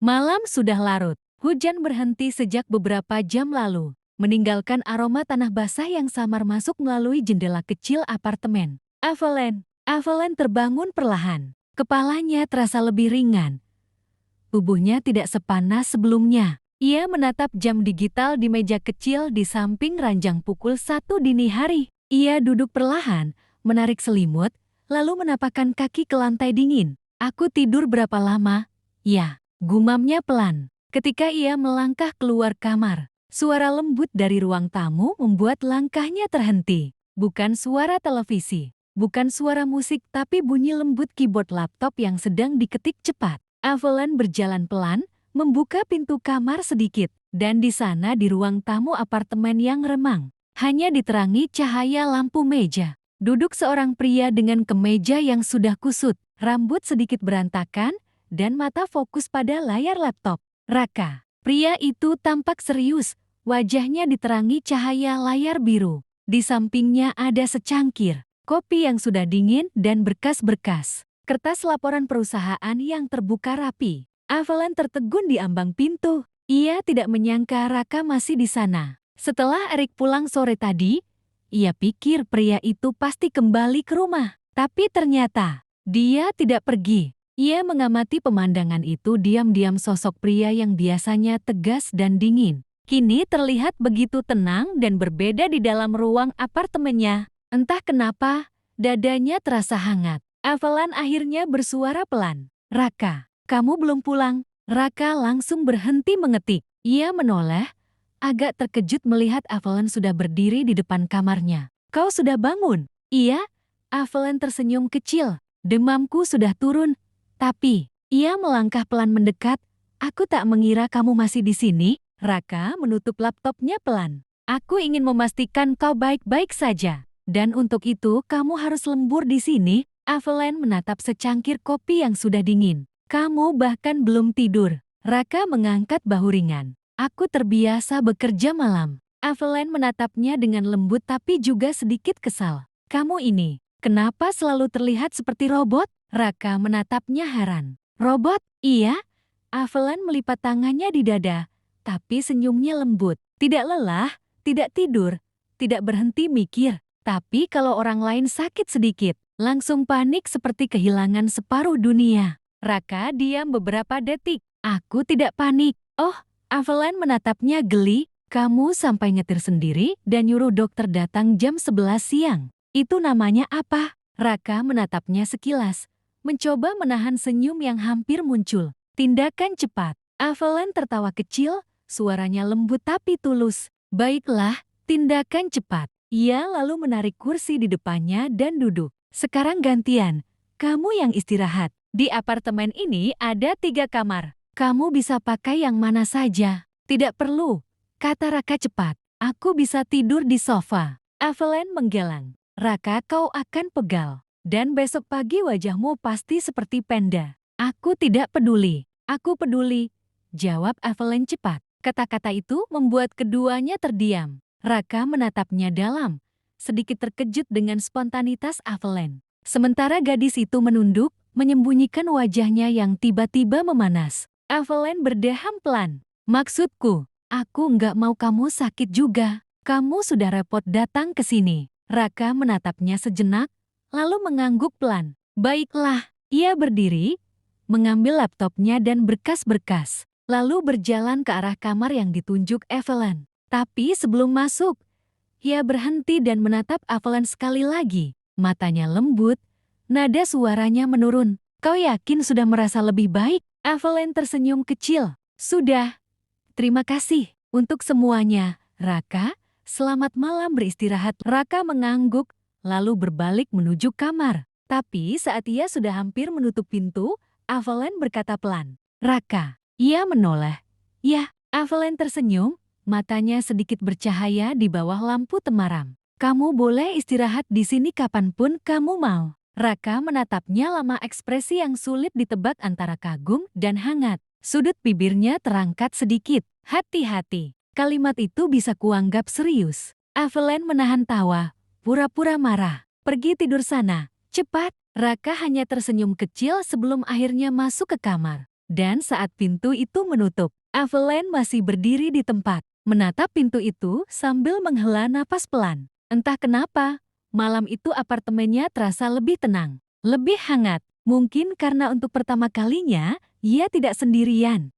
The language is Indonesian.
Malam sudah larut. Hujan berhenti sejak beberapa jam lalu, meninggalkan aroma tanah basah yang samar masuk melalui jendela kecil apartemen. Evelyn terbangun perlahan. Kepalanya terasa lebih ringan. Tubuhnya tidak sepanas sebelumnya. Ia menatap jam digital di meja kecil di samping ranjang pukul 1 dini hari. Ia duduk perlahan, menarik selimut, lalu menapakkan kaki ke lantai dingin. Aku tidur berapa lama? Ya, gumamnya pelan. Ketika ia melangkah keluar kamar, suara lembut dari ruang tamu membuat langkahnya terhenti. Bukan suara televisi, bukan suara musik, tapi bunyi lembut keyboard laptop yang sedang diketik cepat. Evelyn berjalan pelan, membuka pintu kamar sedikit, dan di sana di ruang tamu apartemen yang remang, hanya diterangi cahaya lampu meja. Duduk seorang pria dengan kemeja yang sudah kusut, rambut sedikit berantakan, dan mata fokus pada layar laptop. Raka. Pria itu tampak serius, wajahnya diterangi cahaya layar biru. Di sampingnya ada secangkir kopi yang sudah dingin dan berkas-berkas. Kertas laporan perusahaan yang terbuka rapi. Evelyn tertegun di ambang pintu. Ia tidak menyangka Raka masih di sana. Setelah Erik pulang sore tadi, ia pikir pria itu pasti kembali ke rumah. Tapi ternyata, dia tidak pergi. Ia mengamati pemandangan itu diam-diam. Sosok pria yang biasanya tegas dan dingin kini terlihat begitu tenang dan berbeda di dalam ruang apartemennya. Entah kenapa, dadanya terasa hangat. Evelyn akhirnya bersuara pelan. "Raka, kamu belum pulang?" Raka langsung berhenti mengetik. Ia menoleh, agak terkejut melihat Evelyn sudah berdiri di depan kamarnya. "Kau sudah bangun?" "Iya." Evelyn tersenyum kecil. "Demamku sudah turun." Tapi, ia melangkah pelan mendekat. "Aku tak mengira kamu masih di sini." Raka menutup laptopnya pelan. "Aku ingin memastikan kau baik-baik saja. Dan untuk itu kamu harus lembur di sini." Evelyn menatap secangkir kopi yang sudah dingin. "Kamu bahkan belum tidur." Raka mengangkat bahu ringan. "Aku terbiasa bekerja malam." Evelyn menatapnya dengan lembut tapi juga sedikit kesal. "Kamu ini, kenapa selalu terlihat seperti robot?" Raka menatapnya heran. "Robot?" "Iya." Evelyn melipat tangannya di dada, tapi senyumnya lembut. "Tidak lelah, tidak tidur, tidak berhenti mikir. Tapi kalau orang lain sakit sedikit, langsung panik seperti kehilangan separuh dunia." Raka diam beberapa detik. "Aku tidak panik." "Oh." Evelyn menatapnya geli. "Kamu sampai nyetir sendiri dan nyuruh dokter datang jam 11 siang. Itu namanya apa?" Raka menatapnya sekilas, mencoba menahan senyum yang hampir muncul. "Tindakan cepat." Evelyn tertawa kecil, suaranya lembut tapi tulus. "Baiklah, tindakan cepat." Ia lalu menarik kursi di depannya dan duduk. "Sekarang gantian, kamu yang istirahat. Di apartemen ini ada 3 kamar. Kamu bisa pakai yang mana saja." "Tidak perlu," kata Raka cepat. "Aku bisa tidur di sofa." Evelyn menggeleng. "Raka, kau akan pegal. Dan besok pagi wajahmu pasti seperti panda." "Aku tidak peduli." "Aku peduli," jawab Evelyn cepat. Kata-kata itu membuat keduanya terdiam. Raka menatapnya dalam, sedikit terkejut dengan spontanitas Evelyn. Sementara gadis itu menunduk, menyembunyikan wajahnya yang tiba-tiba memanas. Evelyn berdeham pelan. "Maksudku, aku nggak mau kamu sakit juga. Kamu sudah repot datang ke sini." Raka menatapnya sejenak, lalu mengangguk pelan. "Baiklah." Ia berdiri, mengambil laptopnya dan berkas-berkas, lalu berjalan ke arah kamar yang ditunjuk Evelyn. Tapi sebelum masuk, ia berhenti dan menatap Evelyn sekali lagi. Matanya lembut, nada suaranya menurun. "Kau yakin sudah merasa lebih baik?" Evelyn tersenyum kecil. "Sudah. Terima kasih untuk semuanya, Raka. Selamat malam beristirahat." Raka mengangguk, lalu berbalik menuju kamar. Tapi saat ia sudah hampir menutup pintu, Evelyn berkata pelan, "Raka." Ia menoleh. "Ya." Evelyn tersenyum, matanya sedikit bercahaya di bawah lampu temaram. "Kamu boleh istirahat di sini kapanpun kamu mau." Raka menatapnya lama, ekspresi yang sulit ditebak antara kagum dan hangat. Sudut bibirnya terangkat sedikit. "Hati-hati." Kalimat itu bisa kuanggap serius. Evelyn menahan tawa, pura-pura marah. "Pergi tidur sana, cepat." Raka hanya tersenyum kecil sebelum akhirnya masuk ke kamar. Dan saat pintu itu menutup, Evelyn masih berdiri di tempat, menatap pintu itu sambil menghela napas pelan. Entah kenapa, malam itu apartemennya terasa lebih tenang, lebih hangat. Mungkin karena untuk pertama kalinya, ia tidak sendirian.